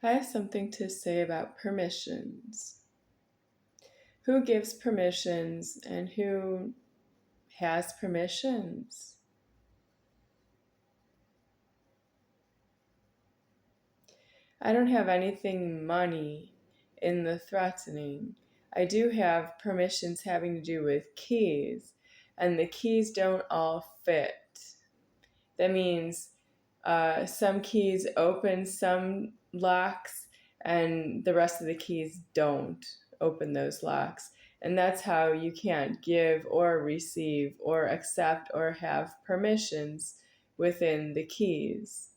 I have something to say about permissions. Who gives permissions and who has permissions? I don't have anything money in the threatening. I do have permissions having to do with keys, and the keys don't all fit. That means some keys open some locks, and the rest of the keys don't open those locks. And that's how you can't give or receive or accept or have permissions within the keys.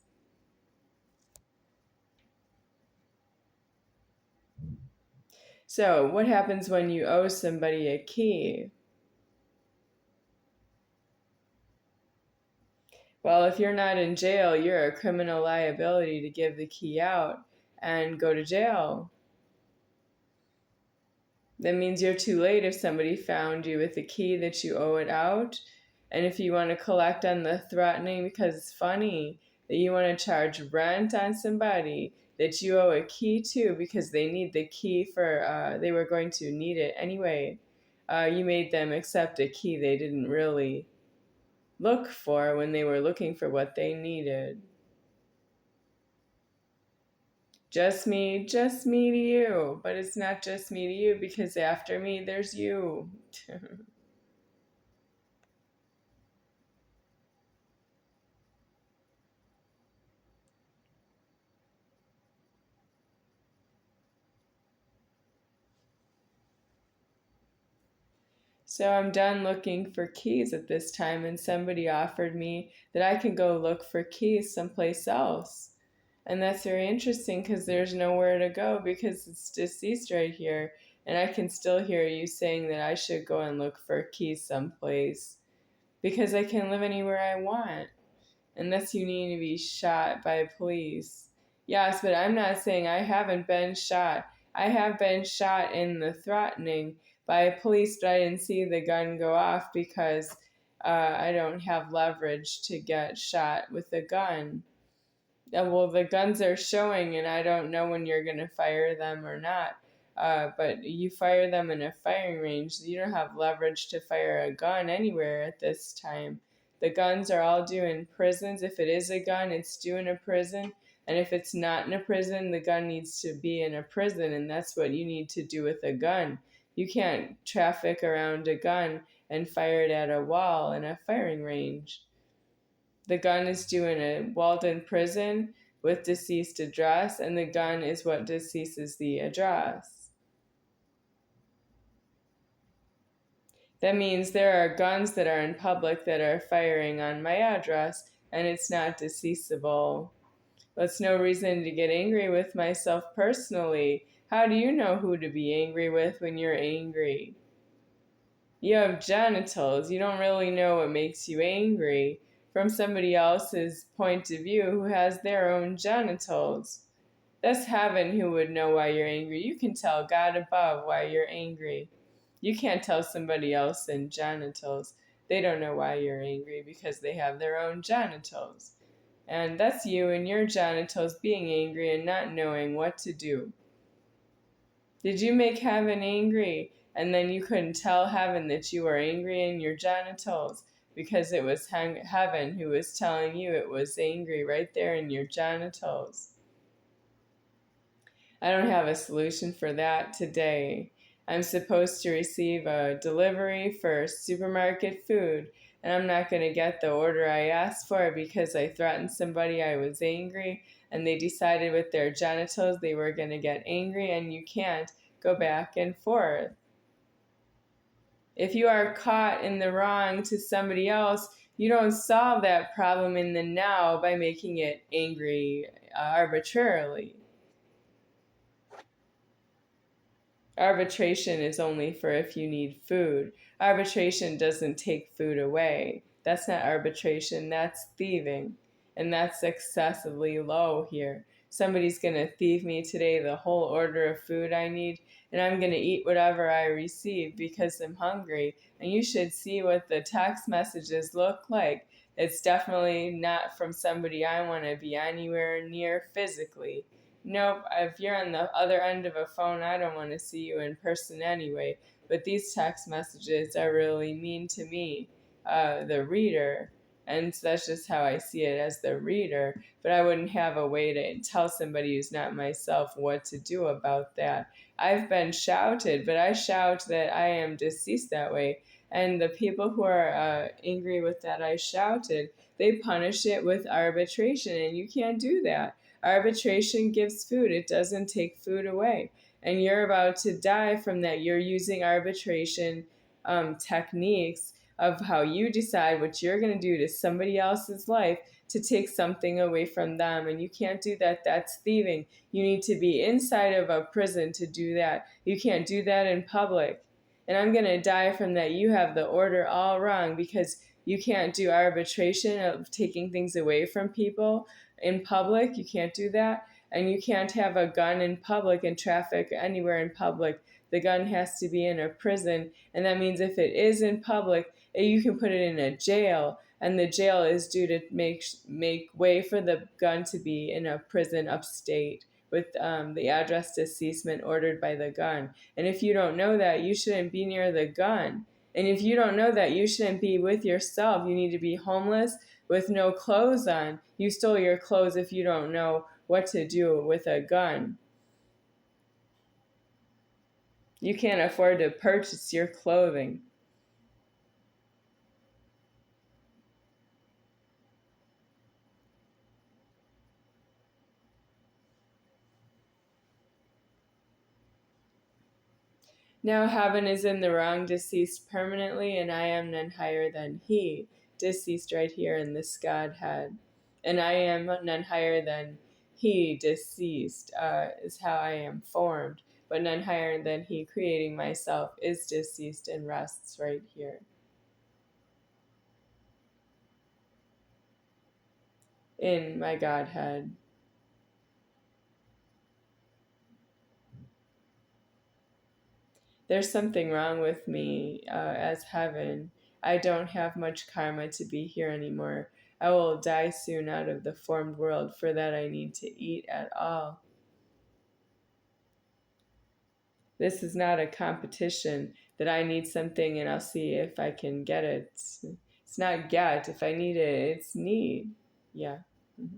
So, what happens when you owe somebody a key? Well, if you're not in jail, you're a criminal liability to give the key out and go to jail. That means you're too late if somebody found you with a key that you owe it out. And if you want to collect on the threatening, because it's funny that you want to charge rent on somebody that you owe a key to because they need the key for, they were going to need it anyway. You made them accept a key they didn't really look for when they were looking for what they needed. Just me to you. But it's not just me to you because after me, there's you. So I'm done looking for keys at this time, and somebody offered me that I can go look for keys someplace else. And that's very interesting because there's nowhere to go because it's deceased right here. And I can still hear you saying that I should go and look for keys someplace because I can live anywhere I want. Unless you need to be shot by police. Yes, but I'm not saying I haven't been shot. I have been shot in the threatening by police, but I didn't see the gun go off because I don't have leverage to get shot with a gun. Well, the guns are showing, and I don't know when you're going to fire them or not. But you fire them in a firing range. You don't have leverage to fire a gun anywhere at this time. The guns are all due in prisons. If it is a gun, it's due in a prison. And if it's not in a prison, the gun needs to be in a prison. And that's what you need to do with a gun. You can't traffic around a gun and fire it at a wall in a firing range. The gun is due in a walled-in prison with deceased address, and the gun is what deceases the address. That means there are guns that are in public that are firing on my address, and it's not deceasable. That's no reason to get angry with myself personally. How do you know who to be angry with when you're angry? You have genitals. You don't really know what makes you angry from somebody else's point of view who has their own genitals. That's heaven who would know why you're angry. You can tell God above why you're angry. You can't tell somebody else in genitals. They don't know why you're angry because they have their own genitals. And that's you and your genitals being angry and not knowing what to do. Did you make heaven angry? And then you couldn't tell heaven that you were angry in your genitals because it was heaven who was telling you it was angry right there in your genitals. I don't have a solution for that today. I'm supposed to receive a delivery for supermarket food, and I'm not going to get the order I asked for because I threatened somebody I was angry, and they decided with their genitals they were going to get angry, and you can't go back and forth. If you are caught in the wrong to somebody else, you don't solve that problem in the now by making it angry arbitrarily. Arbitration is only for if you need food. Arbitration doesn't take food away. That's not arbitration, that's thieving. And that's excessively low here. Somebody's going to thieve me today the whole order of food I need, and I'm going to eat whatever I receive because I'm hungry. And you should see what the text messages look like. It's definitely not from somebody I want to be anywhere near physically. nope, if you're on the other end of a phone, I don't want to see you in person anyway. But these text messages are really mean to me, the reader. And so that's just how I see it as the reader. But I wouldn't have a way to tell somebody who's not myself what to do about that. I've been shouted, but I shout that I am deceased that way. And the people who are angry with that I shouted, they punish it with arbitration, and you can't do that. Arbitration gives food, it doesn't take food away. And you're about to die from that. You're using arbitration techniques of how you decide what you're going to do to somebody else's life to take something away from them. And you can't do that. That's thieving. You need to be inside of a prison to do that. You can't do that in public. And I'm going to die from that. You have the order all wrong because you can't do arbitration of taking things away from people in public. You can't do that. And you can't have a gun in public and traffic anywhere in public. The gun has to be in a prison. And that means if it is in public, you can put it in a jail. And the jail is due to make way for the gun to be in a prison upstate with the address deceasement ordered by the gun. And if you don't know that, you shouldn't be near the gun. And if you don't know that, you shouldn't be with yourself. You need to be homeless with no clothes on. You stole your clothes if you don't know what to do with a gun. You can't afford to purchase your clothing. Now heaven is in the wrong, deceased permanently, and I am none higher than he, deceased right here in this Godhead. And I am none higher than he, deceased, is how I am formed, but none higher than he, creating myself, is deceased and rests right here. In my Godhead. There's something wrong with me as heaven. I don't have much karma to be here anymore. I will die soon out of the formed world. For that, I need to eat at all. This is not a competition that I need something and I'll see if I can get it. It's not get. If I need it, it's need. Yeah. Mm-hmm.